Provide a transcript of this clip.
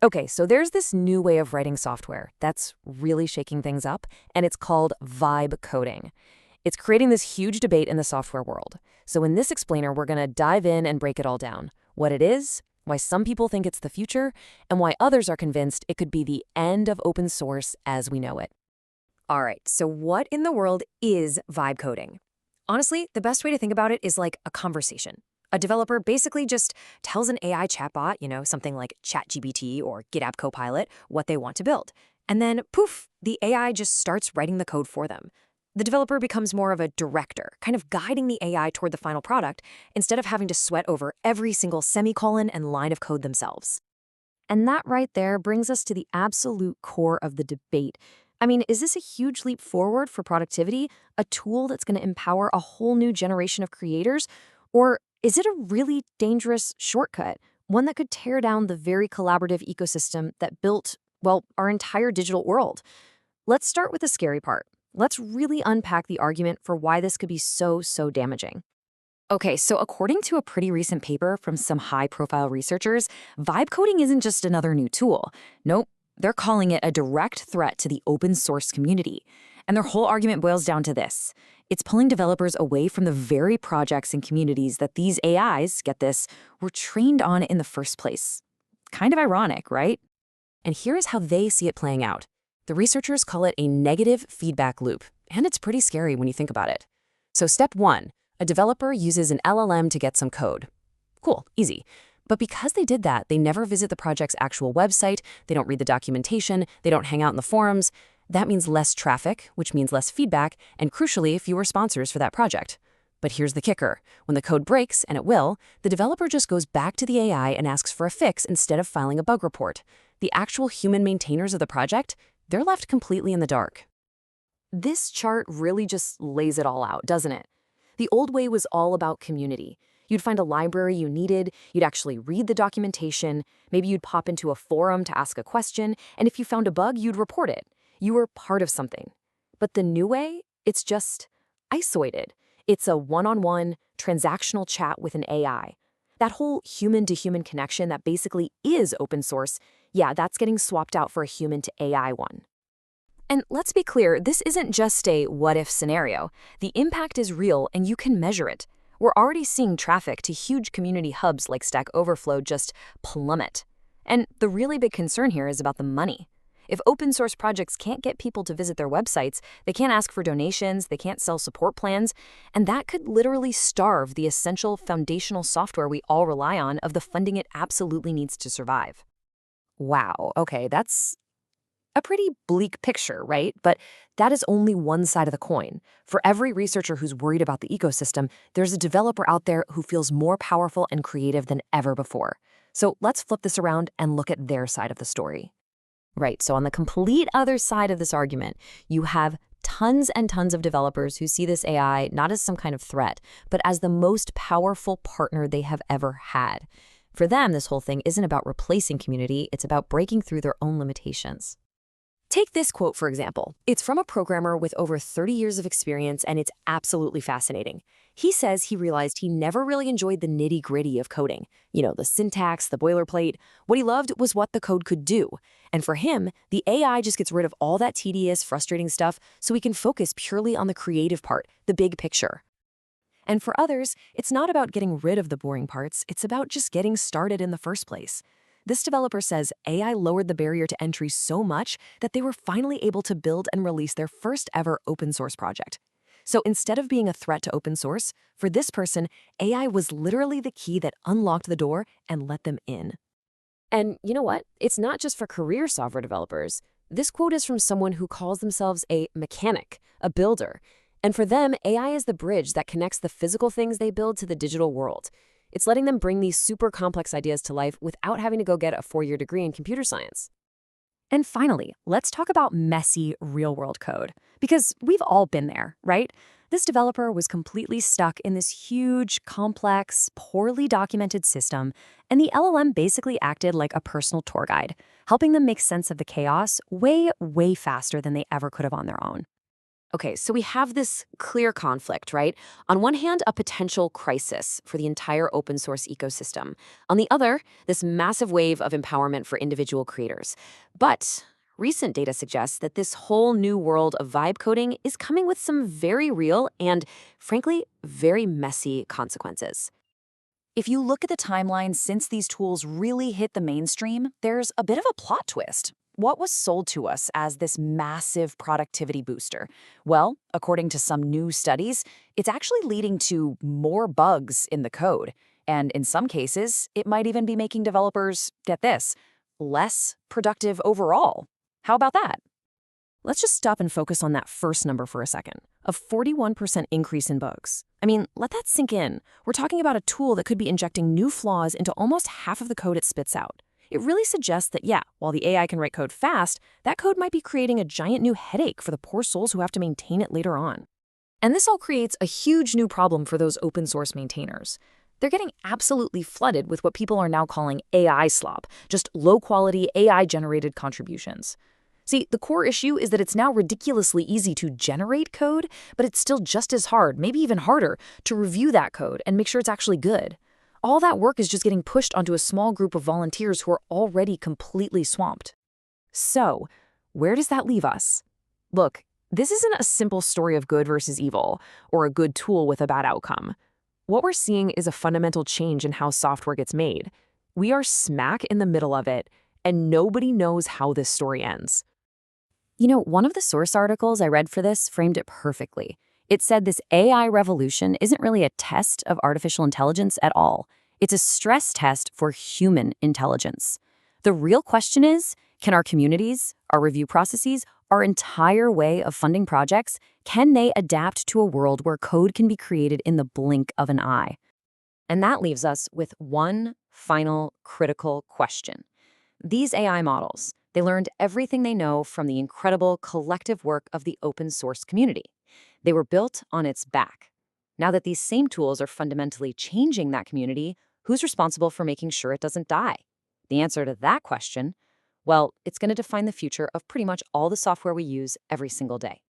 Okay, so there's this new way of writing software that's really shaking things up, and it's called vibe coding. It's creating this huge debate in the software world. So in this explainer, we're going to dive in and break it all down. What it is, why some people think it's the future, and why others are convinced it could be the end of open source as we know it. All right, so what in the world is vibe coding? Honestly, the best way to think about it is like a conversation. A developer basically just tells an AI chatbot, something like ChatGPT or GitHub Copilot, what they want to build. And then, poof, the AI just starts writing the code for them. The developer becomes more of a director, kind of guiding the AI toward the final product instead of having to sweat over every single semicolon and line of code themselves. And that right there brings us to the absolute core of the debate. I mean, is this a huge leap forward for productivity, a tool that's going to empower a whole new generation of creators? Or is it a really dangerous shortcut, one that could tear down the very collaborative ecosystem that built, well, our entire digital world? Let's start with the scary part. Let's really unpack the argument for why this could be so damaging. Okay, so according to a pretty recent paper from some high-profile researchers, vibe coding isn't just another new tool. Nope, they're calling it a direct threat to the open source community. And their whole argument boils down to this. It's pulling developers away from the very projects and communities that these AIs, get this, were trained on in the first place. Kind of ironic, right? And here is how they see it playing out. The researchers call it a negative feedback loop, and it's pretty scary when you think about it. So step one, a developer uses an LLM to get some code. Cool, easy. But because they did that, they never visit the project's actual website, they don't read the documentation, they don't hang out in the forums. That means less traffic, which means less feedback, and crucially, fewer sponsors for that project. But here's the kicker. When the code breaks, and it will, the developer just goes back to the AI and asks for a fix instead of filing a bug report. The actual human maintainers of the project, they're left completely in the dark. This chart really just lays it all out, doesn't it? The old way was all about community. You'd find a library you needed, you'd actually read the documentation, maybe you'd pop into a forum to ask a question, and if you found a bug, you'd report it. You were part of something. But the new way, it's just isolated. It's a one-on-one transactional chat with an AI. That whole human-to-human connection that basically is open source, yeah, that's getting swapped out for a human-to-AI one. And let's be clear, this isn't just a what-if scenario. The impact is real and you can measure it. We're already seeing traffic to huge community hubs like Stack Overflow just plummet. And the really big concern here is about the money. If open source projects can't get people to visit their websites, they can't ask for donations, they can't sell support plans, and that could literally starve the essential foundational software we all rely on of the funding it absolutely needs to survive. Wow, okay, that's a pretty bleak picture, right? But that is only one side of the coin. For every researcher who's worried about the ecosystem, there's a developer out there who feels more powerful and creative than ever before. So let's flip this around and look at their side of the story. Right, so on the complete other side of this argument, you have tons and tons of developers who see this AI not as some kind of threat, but as the most powerful partner they have ever had. For them, this whole thing isn't about replacing community, it's about breaking through their own limitations. Take this quote, for example. It's from a programmer with over 30 years of experience, and it's absolutely fascinating. He says he realized he never really enjoyed the nitty-gritty of coding. The syntax, the boilerplate. What he loved was what the code could do. And for him, the AI just gets rid of all that tedious, frustrating stuff so he can focus purely on the creative part, the big picture. And for others, it's not about getting rid of the boring parts, it's about just getting started in the first place. This developer says AI lowered the barrier to entry so much that they were finally able to build and release their first ever open source project. So instead of being a threat to open source, for this person, AI was literally the key that unlocked the door and let them in. And you know what? It's not just for career software developers. This quote is from someone who calls themselves a mechanic, a builder. And for them, AI is the bridge that connects the physical things they build to the digital world. It's letting them bring these super complex ideas to life without having to go get a 4-year degree in computer science. And finally, let's talk about messy real-world code. Because we've all been there, right? This developer was completely stuck in this huge, complex, poorly documented system, and the LLM basically acted like a personal tour guide, helping them make sense of the chaos way faster than they ever could have on their own. Okay, so we have this clear conflict, right? On one hand, a potential crisis for the entire open source ecosystem. On the other, this massive wave of empowerment for individual creators. But recent data suggests that this whole new world of vibe coding is coming with some very real and, frankly, very messy consequences. If you look at the timeline since these tools really hit the mainstream, there's a bit of a plot twist. What was sold to us as this massive productivity booster? Well, according to some new studies, it's actually leading to more bugs in the code. And in some cases, it might even be making developers, get this, less productive overall. How about that? Let's just stop and focus on that first number for a second. A 41% increase in bugs. I mean, let that sink in. We're talking about a tool that could be injecting new flaws into almost half of the code it spits out. It really suggests that, yeah, while the AI can write code fast, that code might be creating a giant new headache for the poor souls who have to maintain it later on. And this all creates a huge new problem for those open source maintainers. They're getting absolutely flooded with what people are now calling AI slop, just low-quality AI-generated contributions. See, the core issue is that it's now ridiculously easy to generate code, but it's still just as hard, maybe even harder, to review that code and make sure it's actually good. All that work is just getting pushed onto a small group of volunteers who are already completely swamped. So, where does that leave us? Look, this isn't a simple story of good versus evil, or a good tool with a bad outcome. What we're seeing is a fundamental change in how software gets made. We are smack in the middle of it, and nobody knows how this story ends. You know, one of the source articles I read for this framed it perfectly. It said this AI revolution isn't really a test of artificial intelligence at all. It's a stress test for human intelligence. The real question is, can our communities, our review processes, our entire way of funding projects, can they adapt to a world where code can be created in the blink of an eye? And that leaves us with one final critical question. These AI models, they learned everything they know from the incredible collective work of the open source community. They were built on its back. Now that these same tools are fundamentally changing that community, who's responsible for making sure it doesn't die? The answer to that question, well, it's going to define the future of pretty much all the software we use every single day.